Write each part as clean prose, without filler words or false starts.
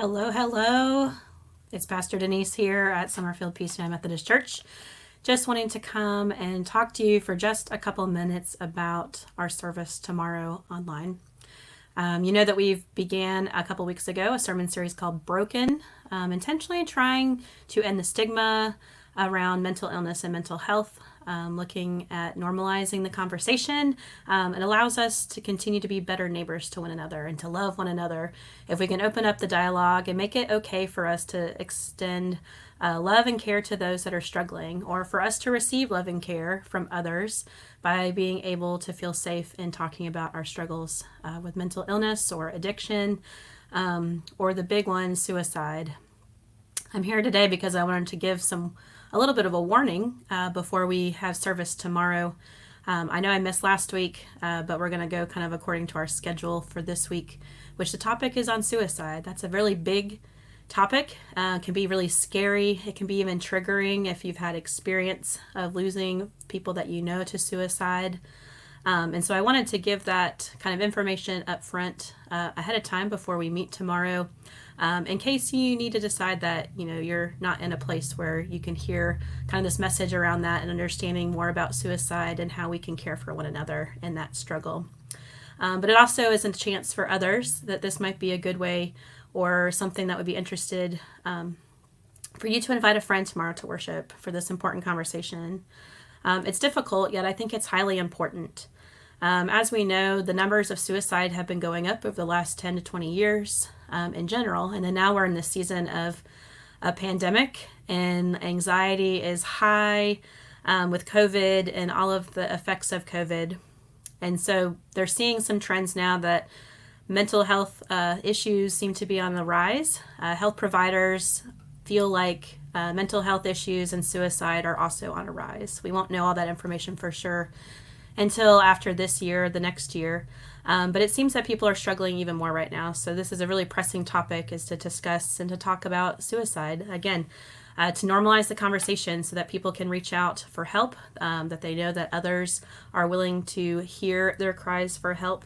Hello, hello. It's Pastor Denise here at Summerfield Peace United Methodist Church. Just wanting to come and talk to you for just a couple minutes about our service tomorrow online. You know that we've began a couple weeks ago a sermon series called Broken, intentionally trying to end the stigma around mental illness and mental health, looking at normalizing the conversation. It allows us to continue to be better neighbors to one another and to love one another if we can open up the dialogue and make it okay for us to extend love and care to those that are struggling, or for us to receive love and care from others by being able to feel safe in talking about our struggles with mental illness or addiction, or the big one, suicide. I'm here today because I wanted to give a little bit of a warning before we have service tomorrow. I know I missed last week, but we're going to go kind of according to our schedule for this week, which the topic is on suicide. That's a really big topic. Can be really scary. It can be even triggering if you've had experience of losing people that you know to suicide. And so I wanted to give that kind of information up front ahead of time before we meet tomorrow, in case you need to decide that you're not in a place where you can hear kind of this message around that and understanding more about suicide and how we can care for one another in that struggle. But it also is a chance for others that this might be a good way or something that would be interested for you to invite a friend tomorrow to worship for this important conversation. It's difficult, yet I think it's highly important. As we know, the numbers of suicide have been going up over the last 10 to 20 years in general. And then now we're in the season of a pandemic, and anxiety is high with COVID and all of the effects of COVID. And so they're seeing some trends now that mental health issues seem to be on the rise. Health providers feel like mental health issues and suicide are also on a rise. We won't know all that information for sure until after this year, the next year. But it seems that people are struggling even more right now. So this is a really pressing topic, is to discuss and to talk about suicide. Again, to normalize the conversation so that people can reach out for help, that they know that others are willing to hear their cries for help.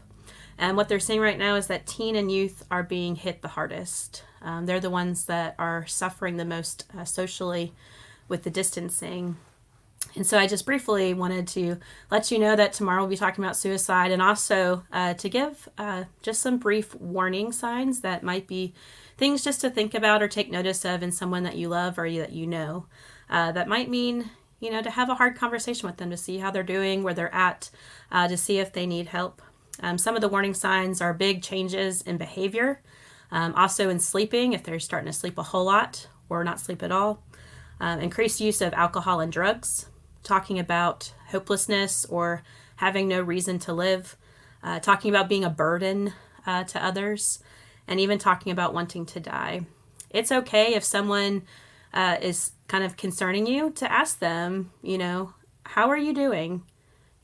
And what they're saying right now is that teen and youth are being hit the hardest. They're the ones that are suffering the most socially with the distancing. And so I just briefly wanted to let you know that tomorrow we'll be talking about suicide, and also to give just some brief warning signs that might be things just to think about or take notice of in someone that you love or that you know. That might mean, to have a hard conversation with them, to see how they're doing, where they're at, to see if they need help. Some of the warning signs are big changes in behavior, also in sleeping, if they're starting to sleep a whole lot or not sleep at all, increased use of alcohol and drugs, talking about hopelessness or having no reason to live, talking about being a burden to others, and even talking about wanting to die. It's okay if someone is kind of concerning you to ask them, how are you doing?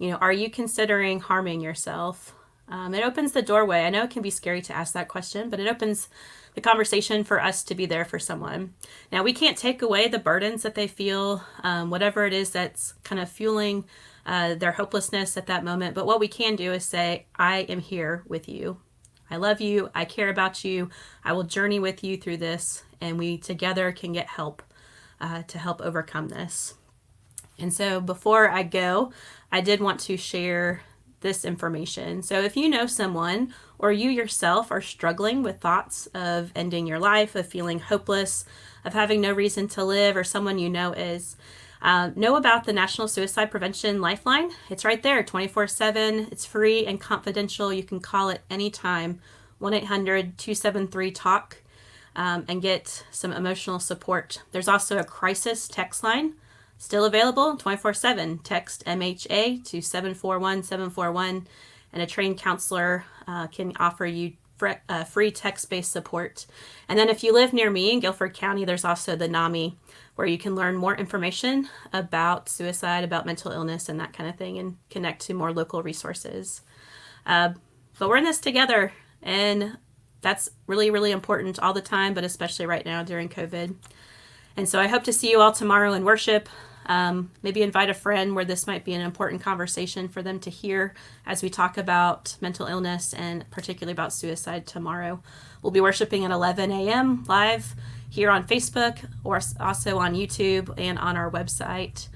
Are you considering harming yourself? It opens the doorway. I know it can be scary to ask that question, but it opens the conversation for us to be there for someone. Now, we can't take away the burdens that they feel, whatever it is that's kind of fueling their hopelessness at that moment. But what we can do is say, I am here with you. I love you. I care about you. I will journey with you through this, and we together can get help to help overcome this. And so before I go, I did want to share this information. So if you know someone or you yourself are struggling with thoughts of ending your life, of feeling hopeless, of having no reason to live, or someone you know is, know about the National Suicide Prevention Lifeline. It's right there 24/7. It's free and confidential. You can call it anytime, 1-800-273-TALK, and get some emotional support. There's also a crisis text line, still available 24/7. Text MHA to 741-741, and a trained counselor can offer you free text-based support. And then if you live near me in Guilford County, there's also the NAMI, where you can learn more information about suicide, about mental illness, and that kind of thing, and connect to more local resources. But we're in this together, and that's really, really important all the time, but especially right now during COVID. And so I hope to see you all tomorrow in worship. Maybe invite a friend where this might be an important conversation for them to hear as we talk about mental illness and particularly about suicide tomorrow. We'll be worshiping at 11 a.m. live here on Facebook, or also on YouTube and on our website.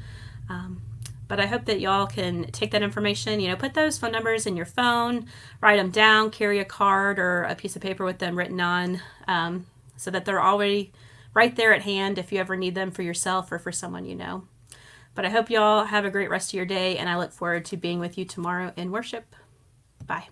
But I hope that y'all can take that information, put those phone numbers in your phone, write them down, carry a card or a piece of paper with them written on, so that they're already right there at hand if you ever need them for yourself or for someone you know. But I hope y'all have a great rest of your day, and I look forward to being with you tomorrow in worship. Bye.